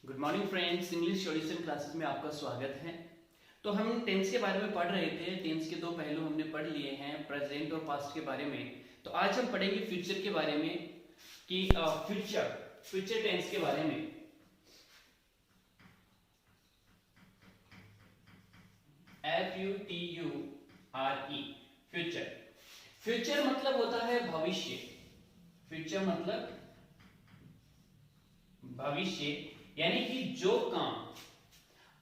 Good morning friends, English solution classes में आपका स्वागत है। तो हम टेंस के बारे में पढ़ रहे थे। टेंस के दो पहलू हमने पढ़ लिए हैं, प्रेजेंट और पास्ट के बारे में। तो आज हम पढ़ेंगे फ्यूचर के बारे में कि फ्यूचर टेंस के बारे में। FUTURE future. फ्यूचर मतलब होता है भविष्य। फ्यूचर मतलब भविष्य, यानी कि जो काम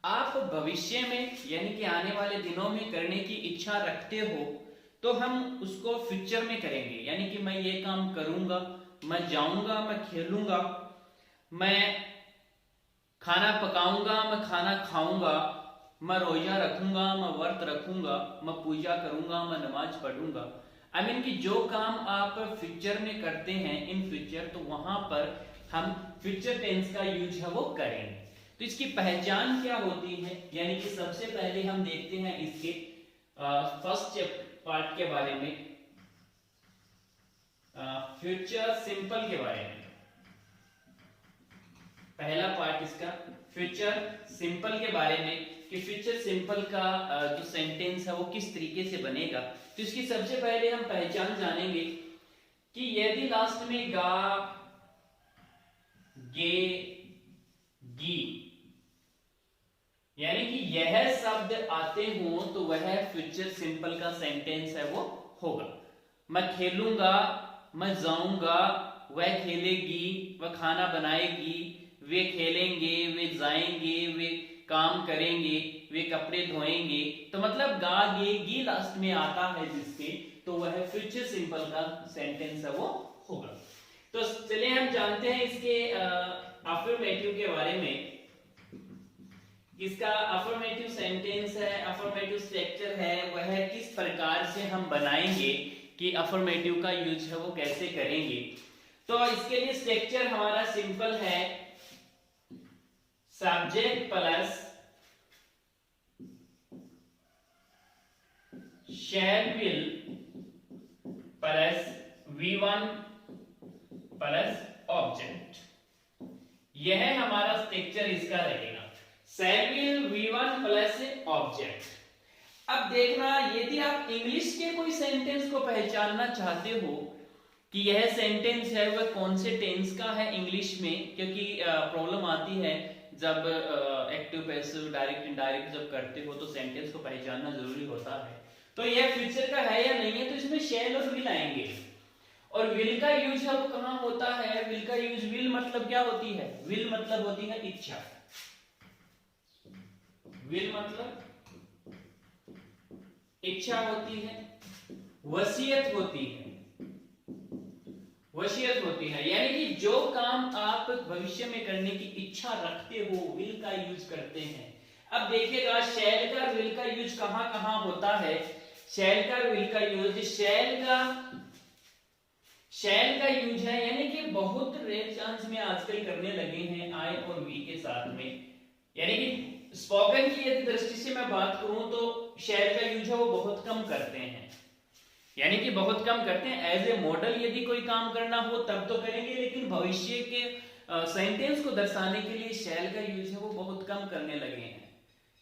आप भविष्य में यानी कि आने वाले दिनों में करने की इच्छा रखते हो तो हम उसको फ्यूचर में करेंगे। यानी कि मैं ये काम करूंगा, मैं जाऊंगा, मैं खेलूंगा, मैं खाना पकाऊंगा, मैं खाना खाऊंगा, मैं रोजा रखूंगा, मैं व्रत रखूंगा, मैं पूजा करूंगा, मैं नमाज पढ़ूंगा। आई मीन कि जो काम आप फ्यूचर में करते हैं इन फ्यूचर, तो वहां पर हम फ्यूचर टेंस का यूज है वो करेंगे। तो इसकी पहचान क्या होती है, यानी कि सबसे पहले हम देखते हैं इसके फर्स्ट पार्ट के बारे में, फ्यूचर सिंपल के बारे में। पहला पार्ट इसका फ्यूचर सिंपल के बारे में कि फ्यूचर सिंपल का जो सेंटेंस है वो किस तरीके से बनेगा। तो इसकी सबसे पहले हम पहचान जानेंगे कि यदि लास्ट में गा, गे, गी यानी कि यह शब्द आते हो तो वह फ्यूचर सिंपल का सेंटेंस है वो होगा। मैं खेलूंगा, मैं जाऊंगा, वह खेलेगी, वह खाना बनाएगी, वे खेलेंगे, वे जाएंगे, वे काम करेंगे, वे कपड़े धोएंगे। तो मतलब गा, गे, गी लास्ट में आता है जिसके, तो वह फ्यूचर सिंपल का सेंटेंस है वो होगा। तो चलिए हम जानते हैं इसके अफर्मेटिव के बारे में। इसका अफर्मेटिव सेंटेंस है, अफर्मेटिव स्ट्रक्चर है, वह किस प्रकार से हम बनाएंगे कि अफर्मेटिव का यूज है वो कैसे करेंगे। तो इसके लिए स्ट्रक्चर हमारा सिंपल है, subject plus shell will plus V1 plus object. यह हमारा स्ट्रक्चर इसका रहेगा, शैल विल, V1 प्लस ऑब्जेक्ट। अब देखना, यदि आप इंग्लिश के कोई सेंटेंस को पहचानना चाहते हो कि यह सेंटेंस है वह कौन से टेंस का है इंग्लिश में, क्योंकि प्रॉब्लम आती है जब एक्टिव पैसिव डायरेक्ट इनडायरेक्ट जब करते हो तो सेंटेंस को पहचानना जरूरी होता है। तो यह फ्यूचर का है या नहीं है, तो इसमें शैल और विल आएंगे। और विल का यूज है वो कहां होता है, विल का यूज, विल मतलब क्या होती है, विल मतलब होती है इच्छा। विल मतलब इच्छा होती है, वसीयत होती है, वसीयत होती है। यानी कि जो काम आप भविष्य में करने की इच्छा रखते हो विल का यूज करते हैं। अब देखिएगा शैल का विल का यूज कहां कहां होता है। शैल का विल का यूज, शैल का यूज है यानी कि बहुत रेयर चांस में आजकल करने लगे हैं आई और वी के साथ में। यानी कि स्पोकन की यदि दृष्टि से मैं बात करूं तो शैल का यूज है वो बहुत कम करते हैं, यानी कि बहुत कम करते हैं। एज ए मॉडल यदि कोई काम करना हो तब तो करेंगे, लेकिन भविष्य के सेंटेंस को दर्शाने के लिए शैल का यूज है वो बहुत कम करने लगे हैं।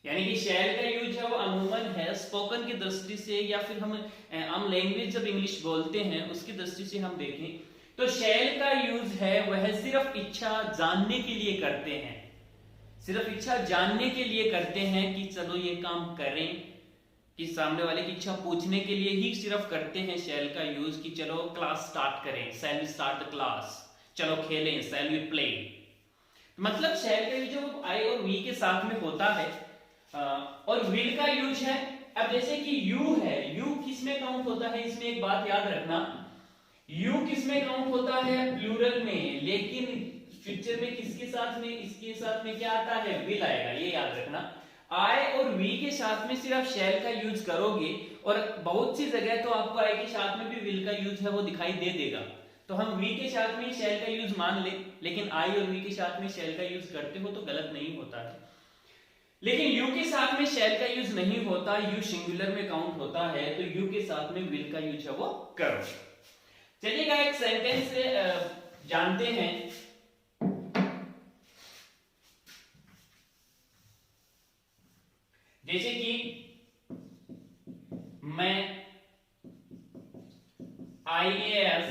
यानी कि शैल का यूज है वो अमूमन है स्पोकन की दृष्टि से, या फिर हम लैंग्वेज जब इंग्लिश बोलते हैं उसकी दृष्टि से हम देखें तो शैल का यूज है वह सिर्फ इच्छा जानने के लिए करते हैं, सिर्फ इच्छा जानने के लिए करते हैं कि चलो ये काम करें, कि सामने वाले की इच्छा पूछने के लिए ही सिर्फ करते हैं शैल का यूज, कि चलो क्लास स्टार्ट करें, shall we start the class, चलो खेलें, शैल वी प्ले। मतलब शैल का यूज आई और वी के साथ में होता है। और विल का यूज है, अब जैसे कि यू है, यू किस में काउंट होता है, इसमें एक बात याद रखना, यू किस में काउंट होता है, प्लूरल में, लेकिन फ्यूचर में किसके साथ में, इसके साथ में क्या आता है, विल आएगा, ये याद रखना। आई और वी के साथ में सिर्फ शैल का यूज करोगे, और बहुत सी जगह तो आपको आई के साथ में भी विल का यूज है वो दिखाई दे देगा। तो हम वी के साथ में शैल का यूज मान ले, लेकिन आई और वी के साथ में शैल का यूज करते हो तो गलत नहीं होता है। लेकिन यू के साथ में शैल का यूज नहीं होता, यू सिंगुलर में काउंट होता है, तो यू के साथ में विल का यूज है वो करो। चलिएगा एक सेंटेंस जानते हैं आईएएस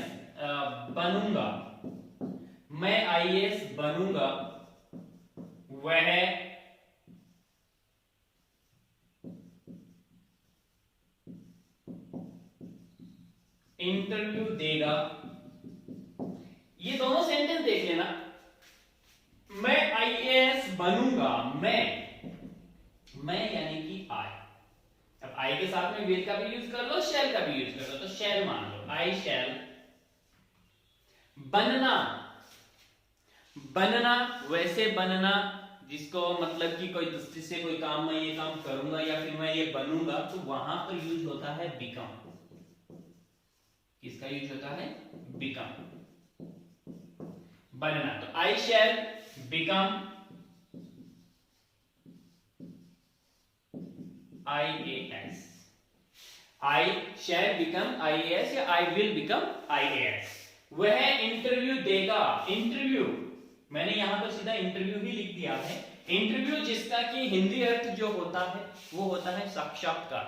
बनूंगा, मैं आईएएस बनूंगा, वह इंटरव्यू देगा। ये दोनों सेंटेंस देख लेना। मैं आईएएस बनूंगा, मैं यानी कि आई। अब आई के साथ में विल का भी यूज कर लो, शैल का भी यूज कर लो। तो शैल मान लो, आई शैल। बनना, बनना वैसे बनना जिसको मतलब कि कोई दृष्टि से कोई काम, मैं ये काम करूंगा या फिर मैं ये बनूंगा, तो वहां पर यूज होता है बिकम। किसका यूज होता है? बिकम। बनना, तो I shall become IAS। I shall become IAS या I will become IAS। वह इंटरव्यू देगा। इंटरव्यू मैंने यहां पर सीधा इंटरव्यू ही लिख दिया है। इंटरव्यू जिसका कि हिंदी अर्थ जो होता है वो होता है साक्षात्कार।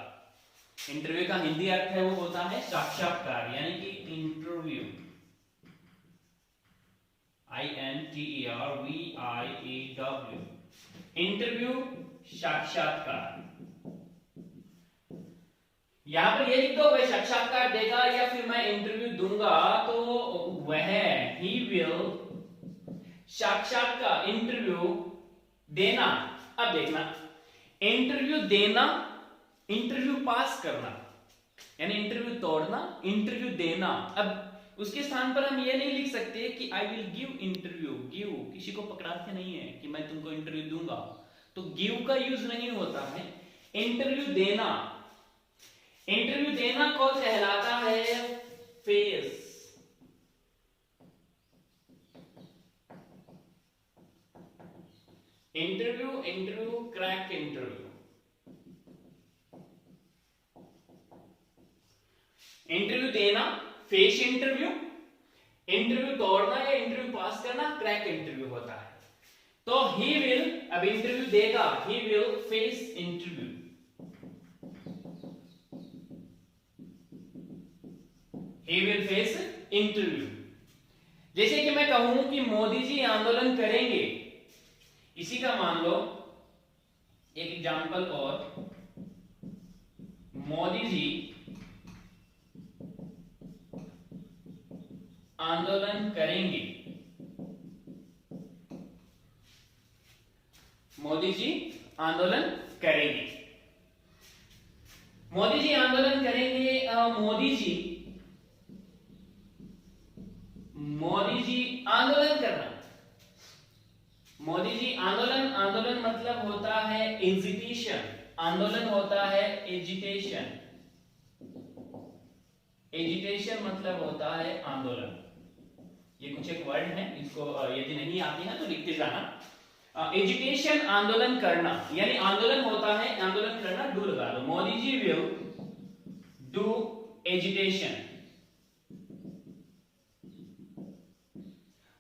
इंटरव्यू का हिंदी अर्थ है वो होता है साक्षात्कार, यानी कि इंटरव्यू INTERVIEW, इंटरव्यू साक्षात्कार। यहां पर ये लिख दो, वह साक्षात्कार देगा या फिर मैं इंटरव्यू दूंगा, तो वह ही विल साक्षात्कार इंटरव्यू देना। अब देखना, इंटरव्यू देना, इंटरव्यू पास करना, यानी इंटरव्यू तोड़ना, इंटरव्यू देना। अब उसके स्थान पर हम ये नहीं लिख सकते कि I will give interview. Give किसी को पकड़ाते नहीं है कि मैं तुमको इंटरव्यू दूंगा, तो गिव का यूज नहीं होता है। इंटरव्यू देना, इंटरव्यू देना को कहलाता है face. Interview, interview, crack interview. Interview देना फेस इंटरव्यू, इंटरव्यू तोड़ना या इंटरव्यू पास करना क्रैक इंटरव्यू होता है। तो ही विल, अब इंटरव्यू देगा, he will face interview. He will face interview। जैसे कि मैं कहूं कि मोदी जी आंदोलन करेंगे, इसी का मान लो एक एग्जांपल और, मोदी जी आंदोलन करेंगे, मोदी जी आंदोलन करेंगे, मोदी जी आंदोलन करेंगे। मोदी जी आंदोलन करना, मोदी जी आंदोलन, आंदोलन मतलब होता है एजिटेशन, आंदोलन होता है एजिटेशन, एजिटेशन मतलब होता है आंदोलन। ये कुछ एक वर्ड है, इसको यदि नहीं आती है तो लिखते जाना। एजिटेशन आंदोलन करना, यानी आंदोलन होता है, आंदोलन करना, डू लगा दो। Modi ji will do agitation,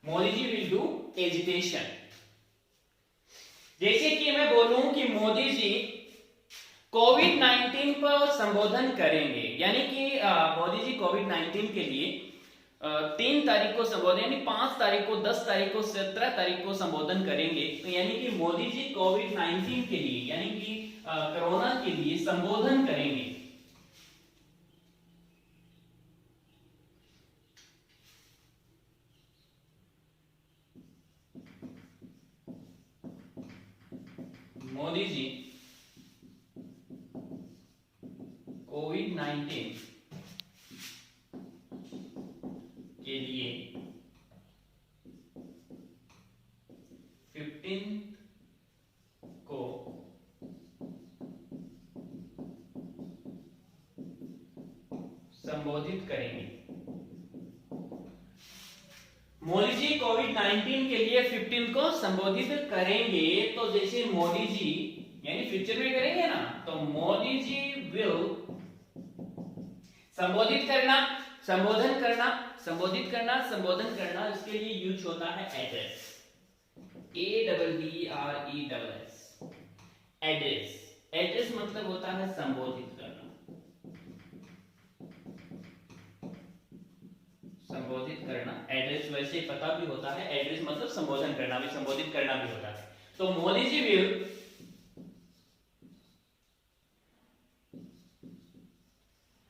Modi ji will do agitation. जैसे कि मैं बोलूं कि मोदी जी कोविड-19 पर संबोधन करेंगे, यानी कि मोदी जी कोविड-19 के लिए 3 तारीख को संबोधन, यानी 5 तारीख को, 10 तारीख को, 17 तारीख को संबोधन करेंगे। तो यानी कि मोदी जी कोविड-19 के लिए, यानी कि कोरोना के लिए संबोधन करेंगे। मोदी जी कोविड-19 के लिए 15 को संबोधित करेंगे। मोदी जी कोविड-19 के लिए 15 को संबोधित करेंगे। तो जैसे मोदी जी यानी फ्यूचर में करेंगे ना, तो मोदी जी विल संबोधित करना, संबोधन करना, संबोधित करना, संबोधन करना, इसके लिए यूज होता है एड्रेस, ADDRESS, एड्रेस। एड्रेस मतलब होता है संबोधित करना। संबोधित करना, एड्रेस वैसे पता भी होता है, एड्रेस मतलब संबोधन करना भी, संबोधित करना भी होता है। तो Modi ji will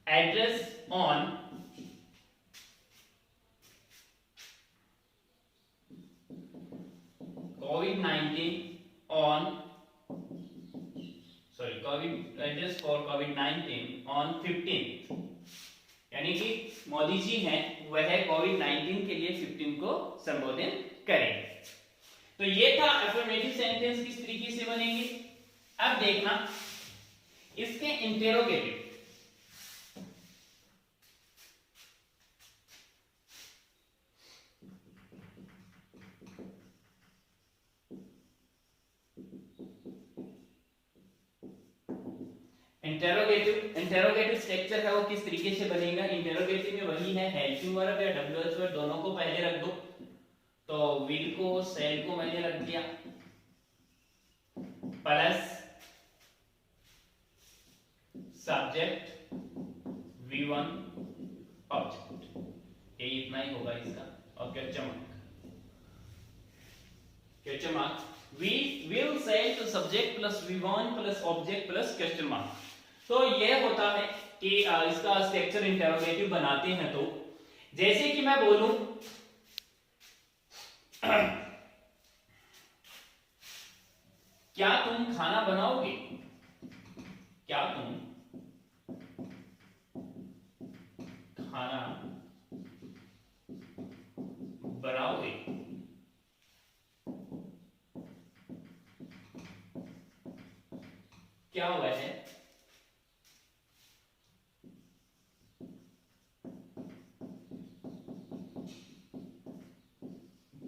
address on COVID-19 on COVID address for COVID-19 on 15th, यानी कि मोदी जी हैं वह COVID-19 के लिए 15 को संबोधित करेंगे। तो ये था अफर्मेटिव सेंटेंस किस तरीके से बनेंगे। अब देखना इसके इंटेरोगेटिव। इंटेरोगेटिव स्ट्रक्चर है वो किस तरीके से बनेगा। इंटेरोगेटिव में वही है, हेल्पिंग वर्ब या डब्ल्यूएच वर्ब दोनों को पहले रख दो। तो विल को सेल को मैंने रख दिया प्लस सब्जेक्ट V1 ऑब्जेक्ट, ये इतना ही होगा इसका। और question mark we will say to subject plus V1 plus object plus question mark। तो ये होता है कि इसका स्ट्रक्चर इंटेरोगेटिव बनाते हैं। तो जैसे कि मैं बोलूं क्या तुम खाना बनाओगे, क्या तुम खाना बनाओगे। क्या हुआ है,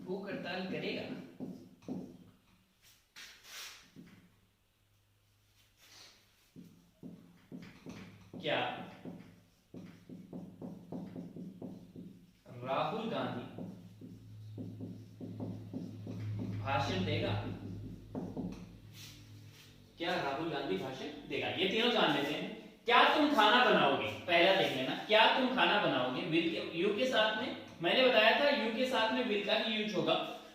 भूख हड़ताल करेगा। क्या राहुल गांधी भाषण देगा, क्या राहुल गांधी भाषण देगा। ये तीनों जान लेते हैं। क्या तुम खाना बनाओगे, पहला देख लेना, क्या तुम खाना बनाओगे। विल के यू के साथ में मैंने बताया था यू के साथ में विल का ही यूज होगा।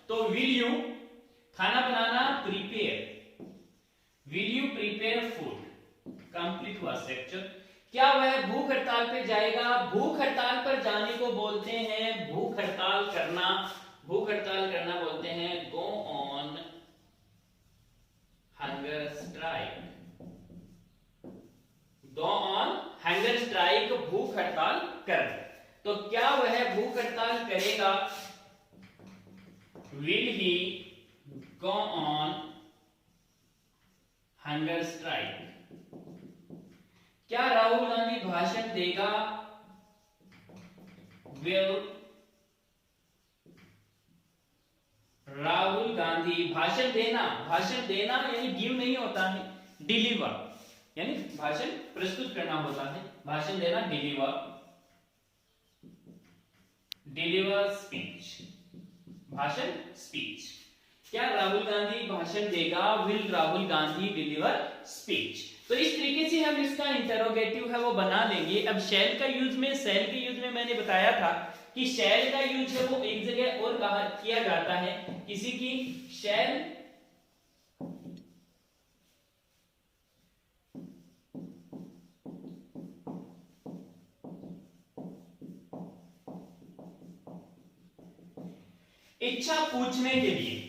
तो विल यू खाना बनाना, prepare, will you prepare food, complete हुआ स्ट्रक्चर। क्या वह भूख हड़ताल पे जाएगा। भूख हड़ताल पर जाने को बोलते हैं भूख हड़ताल करना, भूख हड़ताल करना बोलते हैं go on hunger strike, go on hunger strike, भूख हड़ताल कर। तो क्या वह भूख हड़ताल करेगा, will he go on hunger strike. क्या राहुल गांधी भाषण देगा, विल राहुल गांधी भाषण देना, भाषण देना यानी गिव नहीं होता है, डिलीवर यानी भाषण प्रस्तुत करना होता है। भाषण देना डिलीवर, डिलीवर स्पीच, भाषण स्पीच। क्या राहुल गांधी भाषण देगा, will Rahul Gandhi deliver speech. तो इस तरीके से हम इसका इंटरोगेटिव है वो बना लेंगे। अब शैल का यूज में, शैल के यूज में मैंने बताया था कि शैल का यूज है वो एक जगह और कहा किया जाता है, किसी की शैल इच्छा पूछने के लिए,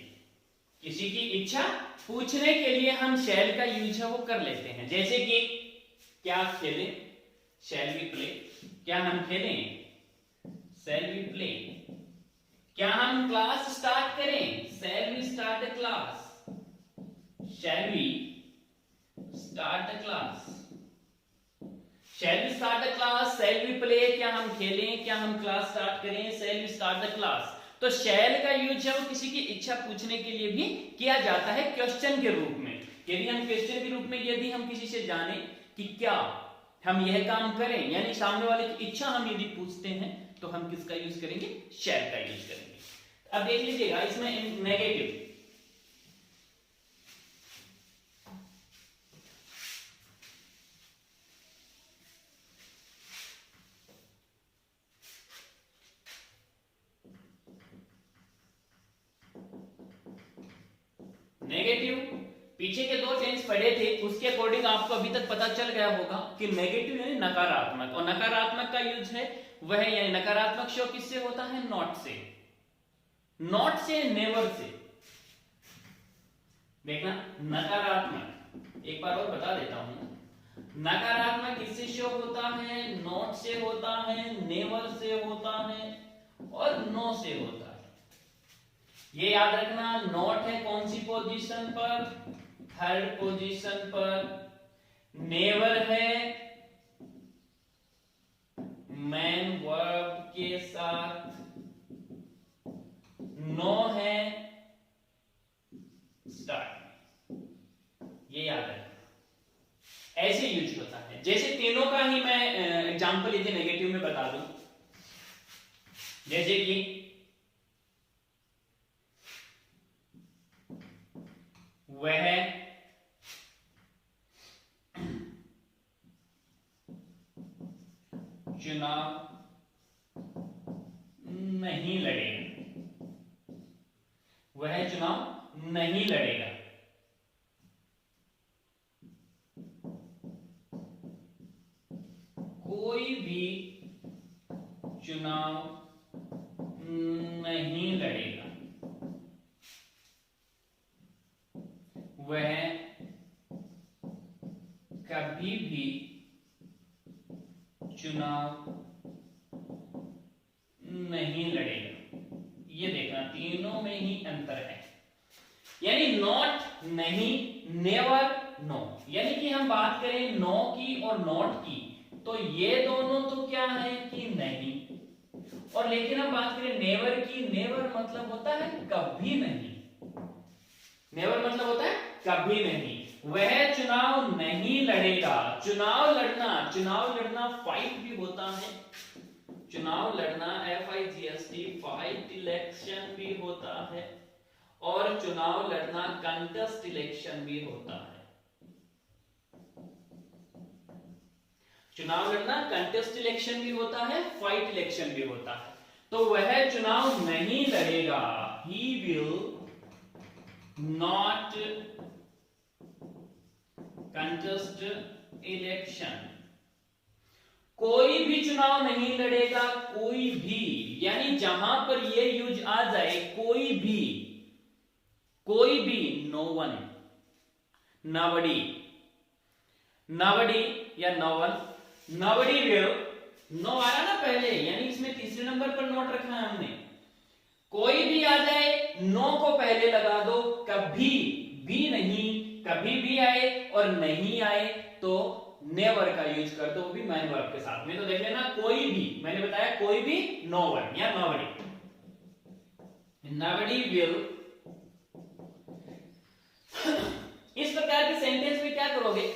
किसी की इच्छा पूछने के लिए हम शैल का यूज है वो कर लेते हैं। जैसे कि क्या खेलें, शैल वी प्ले, क्या हम खेलें, शैल वी प्ले। क्या हम क्लास स्टार्ट करें, shall we start the class, shall we start the class, shall we start the class, shall we play. क्या हम खेलें, क्या हम क्लास स्टार्ट करें, shall we start the class. तो शैल का यूज है वो किसी की इच्छा पूछने के लिए भी किया जाता है क्वेश्चन के रूप में। यदि हम क्वेश्चन के रूप में यदि हम किसी से जाने कि क्या हम यह काम करें, यानी सामने वाले की इच्छा हम यदि पूछते हैं तो हम किसका यूज करेंगे, शैल का यूज करेंगे। अब देख लीजिएगा इसमें नेगेटिव, नेगेटिव। पीछे के दो टेंस पढ़े थे उसके अकॉर्डिंग आपको अभी तक पता चल गया होगा कि नेगेटिव यानी नकारात्मक, और नकारात्मक का यूज है वह यानी नकारात्मक शो किससे होता है? नॉट से। नॉट से, नेवर से। देखना नकारात्मक एक बार और बता देता हूं, नकारात्मक किससे शो होता है? नॉट से होता है, नेवर से होता है और नो से होता है। ये याद रखना। नॉट है कौन सी पोजीशन पर? थर्ड पोजीशन पर। नेवर है मैन वर्ब के साथ। नो है स्टार्ट। ये याद रखना, ऐसे यूज होता है। जैसे तीनों का ही मैं एग्जांपल यदि नेगेटिव में बता दूं, जैसे कि वह चुनाव नहीं लड़ेगा। वह चुनाव नहीं लड़ेगा। कोई भी चुनाव नहीं लड़ेगा। वह कभी भी चुनाव नहीं लड़ेगा। ये देखना तीनों में ही अंतर है। यानी नॉट नहीं, नेवर नो। यानी कि हम बात करें नो की और नॉट की तो ये दोनों तो क्या है कि नहीं, और लेकिन हम बात करें नेवर की, नेवर मतलब होता है कभी नहीं। नेवर मतलब होता है कभी नहीं। वह चुनाव नहीं लड़ेगा। चुनाव लड़ना फाइट भी होता है। चुनाव लड़ना FIGHT फाइट इलेक्शन भी होता है, और चुनाव लड़ना कंटेस्ट इलेक्शन भी होता है। चुनाव लड़ना कंटेस्ट इलेक्शन भी होता है, फाइट इलेक्शन भी होता है। तो वह चुनाव नहीं लड़ेगा। He will not contest election। कोई भी चुनाव नहीं लड़ेगा। कोई भी यानी जहां पर ये यूज आ जाए कोई भी, नो वन, नबडी, नबडी या नो वन, नबडी विल, नो आया ना पहले, यानी इसमें तीसरे नंबर पर नोट रखना है हमने। कोई भी आ जाए नो को पहले लगा दो, कभी भी नहीं, कभी भी आए और नहीं आए तो नेवर का यूज कर दो, वो भी मैन वर्ब के साथ में। तो देख लेना कोई भी, मैंने बताया कोई भी, नो वन या नोबडी। Nobody will. इस प्रकार के सेंटेंस में क्या करोगे?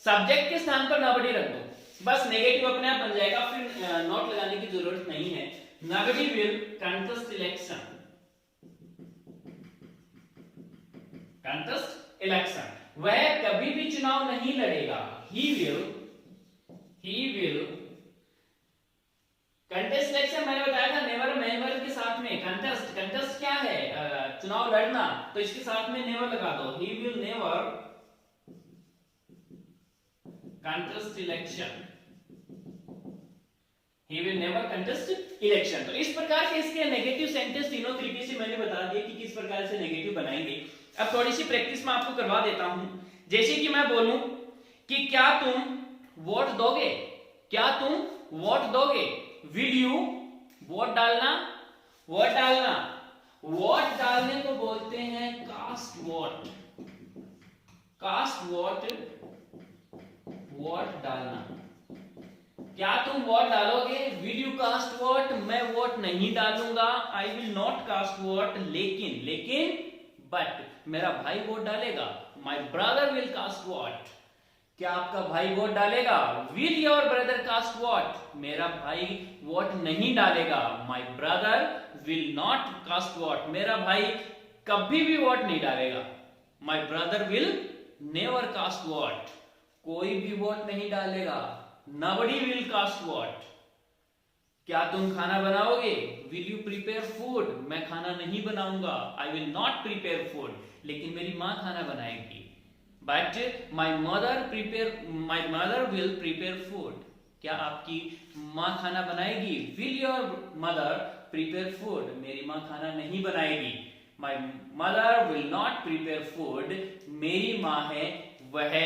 सब्जेक्ट के स्थान पर नोबडी रख दो, बस नेगेटिव अपने आप बन जाएगा, फिर नॉट लगाने की जरूरत नहीं है। Nobody will contest election. Contest election, वह कभी भी चुनाव नहीं लड़ेगा। He will कंटेस्ट इलेक्शन मैंने बताया था नेवर मैन वर्ब के साथ में। कंटेस्ट क्या है? चुनाव लड़ना, तो इसके साथ में नेवर लगा दो। He will never contest election। He will never contest election। तो इस प्रकार के इसके नेगेटिव सेंटेंस तीनों तरीके से मैंने बता दिया कि किस प्रकार से नेगेटिव बनाएंगे। अब थोड़ी सी प्रैक्टिस में आपको करवा देता हूं। जैसे कि मैं बोलूं कि क्या तुम वोट दोगे? क्या तुम वोट दोगे? विल यू वोट डालना? वोट डालना, वोट डालने को बोलते हैं cast vote. Cast vote, vote डालना। क्या तुम वोट डालोगे? Will you cast vote? मैं वोट नहीं डालूंगा, I will not cast vote. लेकिन बट मेरा भाई वोट डालेगा, my brother will cast vote. क्या आपका भाई वोट डालेगा? Will your brother cast vote? मेरा भाई वोट नहीं डालेगा, my brother will not cast vote. मेरा भाई कभी भी वोट नहीं डालेगा, my brother will never cast vote. कोई भी वोट नहीं डालेगा, नबडी विल कास्ट वोट। क्या तुम खाना बनाओगे? Will you prepare food? मैं खाना नहीं बनाऊंगा, I will not prepare food, लेकिन मेरी माँ खाना बनाएगी। But my mother will prepare food. क्या आपकी माँ खाना बनाएगी? Will your mother prepare food? मेरी माँ खाना नहीं बनाएगी। My mother will not prepare food, मेरी माँ है वह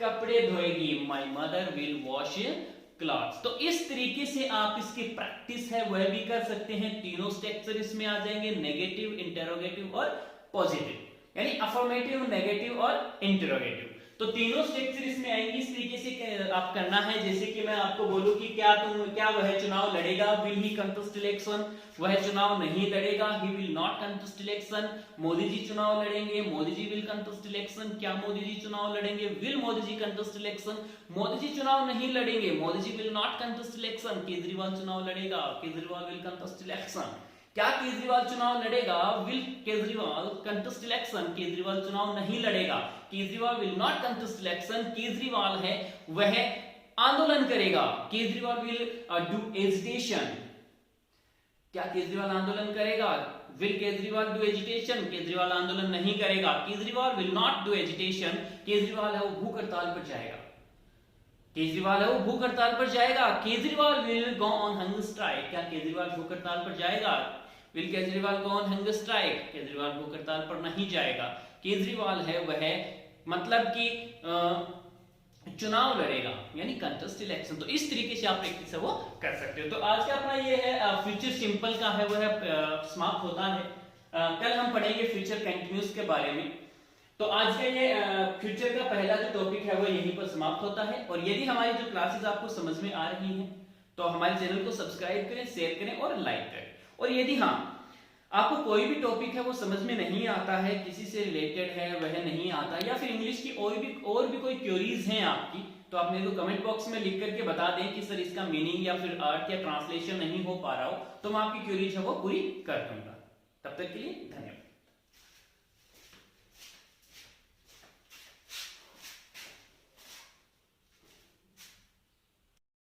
कपड़े धोएगी। My mother will wash clothes. तो इस तरीके से आप इसकी प्रैक्टिस है वह भी कर सकते हैं। तीनों स्ट्रक्चर इसमें आ जाएंगे, नेगेटिव, इंटरोगेटिव और पॉजिटिव, यानी अफर्मेटिव, नेगेटिव और इंटरोगेटिव। तो तीनों स्ट्रक्चर इसमें आएंगे। इस तरीके से आप करना है, जैसे कि मैं आपको बोलूं कि क्या वह चुनाव लड़ेगा? Will he contest election? वह चुनाव नहीं लड़ेगा, he will not contest election. Modi ji चुनाव लड़ेंगे, Modi ji will contest election. क्या मोदी जी चुनाव लड़ेंगे? Will Modi ji contest election? Modi ji चुनाव नहीं लड़ेंगे, Modi ji will not contest election. Kejriwal चुनाव लड़ेगा, केजरीवाल विल कंटेस्ट इलेक्शन। क्या केजरीवाल चुनाव लड़ेगा? Will Kejriwal contest election? Kejriwal चुनाव नहीं लड़ेगा, Kejriwal will not contest election. Kejriwal है वह आंदोलन करेगा, केजरीवाल विल डू एजिटेशन। क्या केजरीवाल आंदोलन करेगा? Will Kejriwal do agitation? Kejriwal आंदोलन नहीं करेगा, Kejriwal will not do agitation. Kejriwal है वो भूख हड़ताल पर जाएगा, केजरीवाल है वो भूख हड़ताल पर जाएगा। Kejriwal will go on hunger strike? क्या केजरीवाल भूख हड़ताल पर जाएगा? Will Kejriwal go on hunger strike? Kejriwal भूख हड़ताल पर नहीं जाएगा। केजरीवाल है वह मतलब कि चुनाव लड़ेगा, यानी कंटेस्ट इलेक्शन। तो इस तरीके से आप प्रैक्टिस है वो कर सकते हो। तो आज का अपना ये है फ्यूचर सिंपल का है वह समाप्त होता है। कल हम पढ़ेंगे फ्यूचर कंटिन्यूस के बारे में। तो आज का ये फ्यूचर का पहला जो टॉपिक है वो यहीं पर समाप्त होता है। और यदि हमारी जो क्लासेस आपको समझ में आ रही हैं तो हमारे चैनल को सब्सक्राइब करें, शेयर करें और लाइक करें। और यदि हाँ आपको कोई भी टॉपिक है वो समझ में नहीं आता है, किसी से रिलेटेड है वह नहीं आता, या फिर इंग्लिश की और भी कोई क्वेरीज हैं आपकी, तो आप मेरे को कमेंट बॉक्स में लिख करके बता दें कि सर इसका मीनिंग या फिर अर्थ या ट्रांसलेशन नहीं हो पा रहा हो, तो मैं आपकी क्वेरीज है वो पूरी कर दूंगा। तब तक के लिए धन्यवाद।